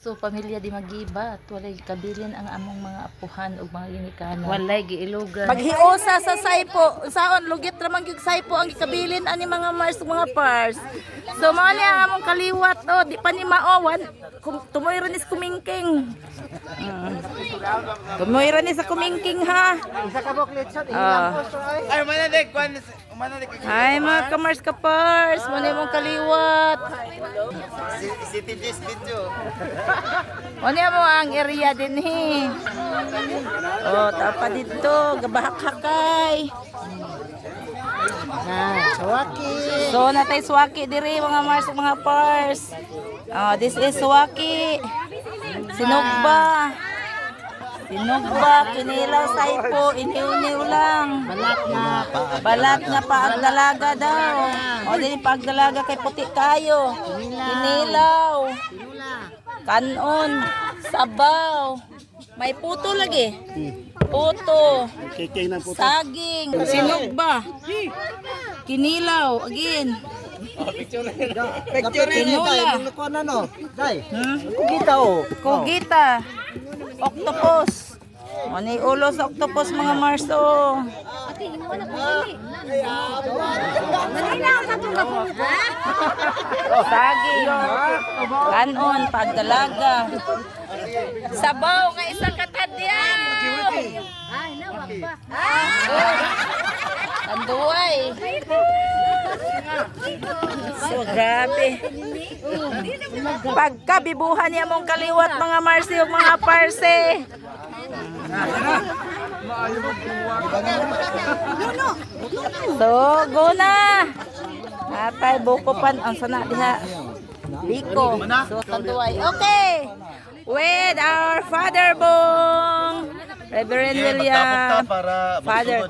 So pamilya di magibat, walay kabilin ang among mga apuhan ug mga ginikanan. Walay giilugan. Maghiusa sa saypo, saon lugit ra man gyud saypo ang gikabilin ani mga Mars ug mga Pars. So mao ni ang among kaliwat di pa ni maowan. Tumoy ra ni sa kumingking. Tumoy ra ni sa kumingking ha. Isa ka buklit shot, ilang posto ay. Ay, manadik, manadik. Hi mga ka-Mars ka-Pars, mo ni mong kaliwat. City Dish video. Ano mo ang area din he. Oh, tapa dito, gabahak-hakay. Sawaki. So natay swaki diri mga Mars ug mga Pars. Oh, this is swaki. Sinugba. Sinugba, kinilaw saypo, iniw-niw lang. Balat nga paagdalaga daw. O din paagdalaga kay puti kayo. Kinilaw. Kanon, sabaw. May puto lagi. Puto. Saging, sinugba. Kinilaw, again. Picture ni Tinola. tayo, ko na no. Dai. Kugita o. Kugita. Octopus. Ani ulo sa octopus mga Marso. Saging. Kanon, pagdalaga. Sabaw nga isang katadyan. Tanduay. So grabe. Pagkabibuhan niya mong kaliwat mga Marsi ug mga Parse. So go na. Atay buko pan ang sana diha. Liko. So tanduay. Okay. With our Father Bong, Reverend William, Father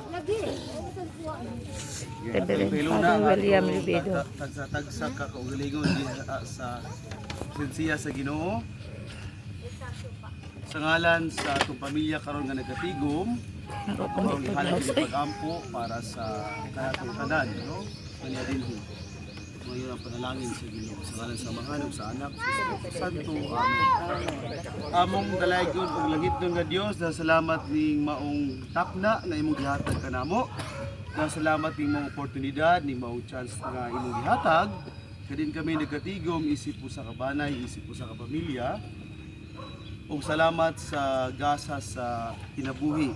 Reverend William Libido. Tagsa ka kaugalingon sa sensiya sa Ginoo. Sa ngalan sa atong pamilya karon nga nagatigom, ang ihalad ng pag-ampo para sa kanatong tanan, no? Kanya din ho. Ngayon ang panalangin sa Ginoo sa ngalan sa Ama ug sa Anak sa Espiritu Santo. Amen. Among dalaygon ug langitnon nga Dios, salamat ning maong takna nga imong gihatag kanamo. Salamat ning mga oportunidad, ning maong chance nga imong gihatag. Kadin kami nagatigom isip po sa kabanay, isip po sa kapamilya. Ug salamat sa gasa sa kinabuhi,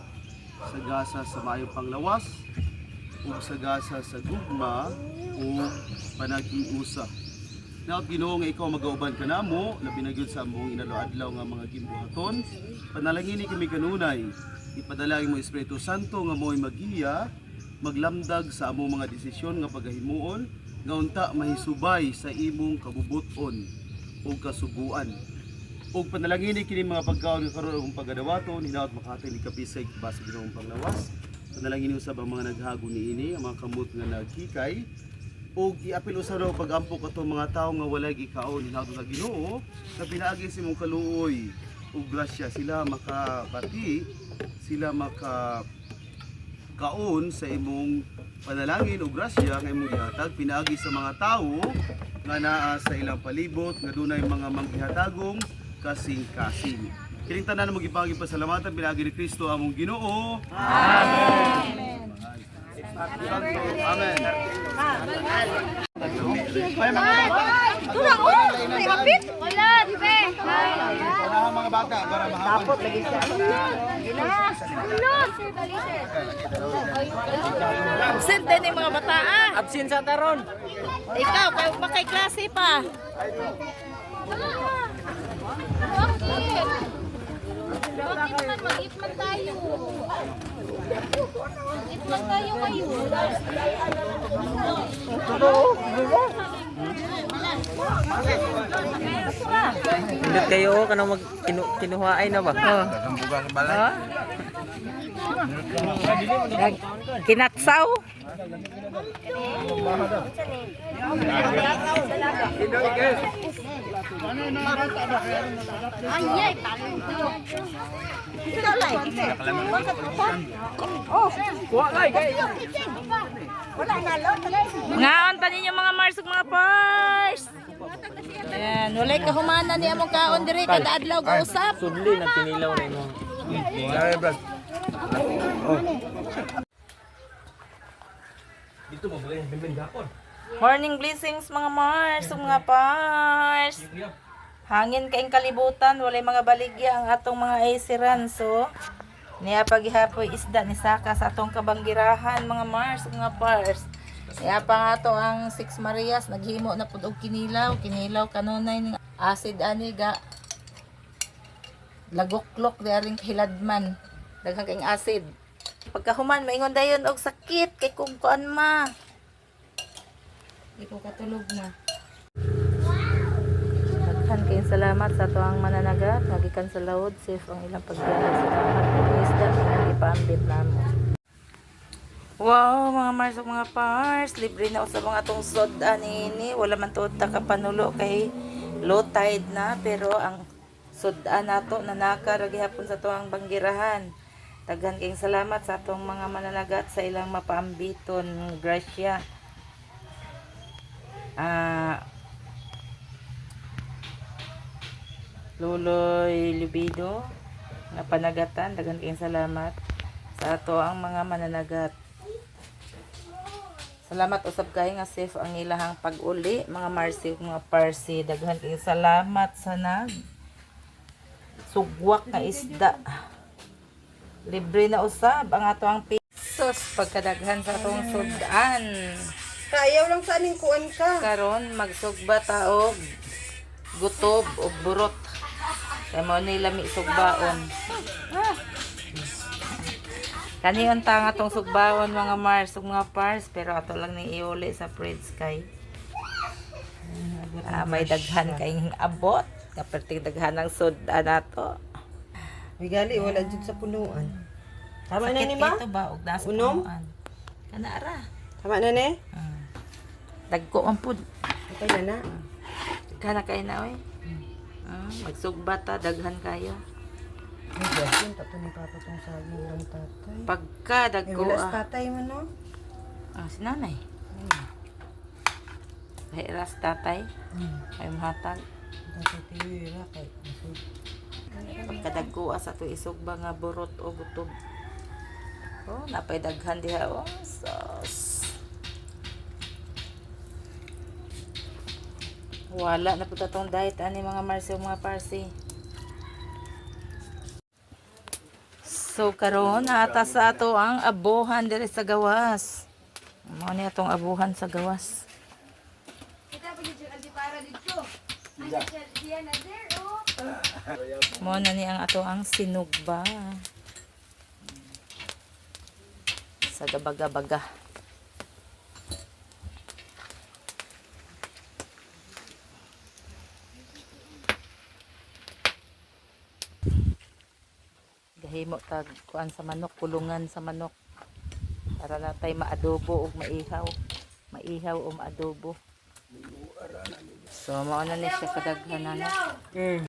sa gasa sa maayong panglawas, ug sa gasa sa gugma o panag-iusa. Naot Ginoo nga ikaw magauban kanamo, labi na gyud sa among inadlaw nga mga gimbuhaton. Panalangini kami kanunay, ipadalagi mo Espiritu Santo nga mo'y magiya, maglamdag sa among mga desisyon nga pagahimuon, nga unta mahisubay sa imong kabubuton o kasuguan. Ug panalangini kini mga pagkaon nga karon ang pagadawaton, hinaot makatay ni kapisay basa Ginoong panglawas. Panalangini usab ang mga naghago niini, ang mga kamot nga nagkikay. Ug iapil usab raw pag-ampo kato mga tawo nga walay gikaon hinaot sa Ginoo, na pinaagi sa imong kaluoy ug grasya sila makabati, sila kaon sa imong panalangin o grasya nga imong gihatag pinaagi sa mga tawo nga naa sa ilang palibot nga dunay mga manggihatagong kasing-kasing. Kining tanan mo gipagi pasalamatan pinaagi ni Kristo among Ginoo. Amen. Amen. Turang oh, may hapit. Wala, dibe. Wala mga bata para mahapon. Lagi siya. Absent din yung mga bata ah. Absent sa taron. Ikaw, makay klase pa. Bakit naman mag-itman tayo? Mag-itman tayo kayo. Pindot kayo kanang kinuhaay na ba? Kinaksaw. Ayay, parang ito. Ngaon pa ninyo mga Mars ug mga Pars. Ayan, walay kahumanan ni among kaon diri kada adlaw go usap. Sudli na pinilaw na mo. Morning blessings mga Mars, mga Pars. Hangin kaing kalibutan, walay mga baligya ang atong mga isiran. So, niya paghihapoy isda ni Saka sa atong kabanggirahan mga Mars, mga Pars. Niya pa nga to ang 6 Marias, naghimo na pud og kinilaw, kinilaw kanunay ning acid ani ga lagoklok di aring hiladman. Daghang kaing acid. Pagkahuman maingon dayon og sakit kay kung kuan ma. Di ko katulog na. Daghan kayong salamat sa tuang mananagat. Nagikan sa laod. Safe ang ilang pagbiyahe sa dagat. Ang isda nga ipaambit namo. Wow, mga Mars ug mga Pars. Libre na sa mga tungsod anini. Wala man tuod ta kapanulo kay low tide na. Pero ang sudan nato nanaka ra gihapon sa tuang banggirahan. Daghan kayong salamat sa atong mga mananagat sa ilang mapaambiton. Gracia. Luloy Libido nga panagatan, daghan kayong salamat sa ato ang mga mananagat. Salamat usab kay nga safe ang ilahang pag-uli mga Marcy ug mga Parsi. Daghan kayong salamat sa nag sugwak nga isda. Libre na usab ang ato ang pisos pagkadaghan sa atong sudan. Kayaw lang sa aning kuan ka. Karon magsugba ta og gutob og burot. Kay mo ni lami sugbaon. Kaniyon ta nga tong sugbaon mga Mars ug mga Pars pero ato lang ni iuli sa fridge kay may daghan kay abot kaperte daghan ang sudan nato. May gali wala jud sa punuan. Tama na Sakit ni ma? ito ba og nasa Unom? punuan. Kana ara. Tama na ni? Dagko man pud. Okay na na. Kana kay na oy. Magsugba ta daghan kayo. May gasin tato ni papa tong saging ng tatay. Pagka Ay, dagko wala sa tatay man no? si nanay. Kay ras tatay. Ay mahatag. Tatay tira kay. Pagkadagko sa to isugba nga burot o gutob. Oh, napay daghan diha oh. Sos. Wala na po tatong diet ani mga Marcy o mga Parsi. So karon ata sa ato ang abuhan diri sa gawas. Mao ni atong abuhan sa gawas. Mao na ni ang ato ang sinugba. Sa gabaga-baga. Gahimo tag kuan sa manok, kulungan sa manok para natay maadobo ug maihaw o maadobo. So mao na ni siya kadaghanan.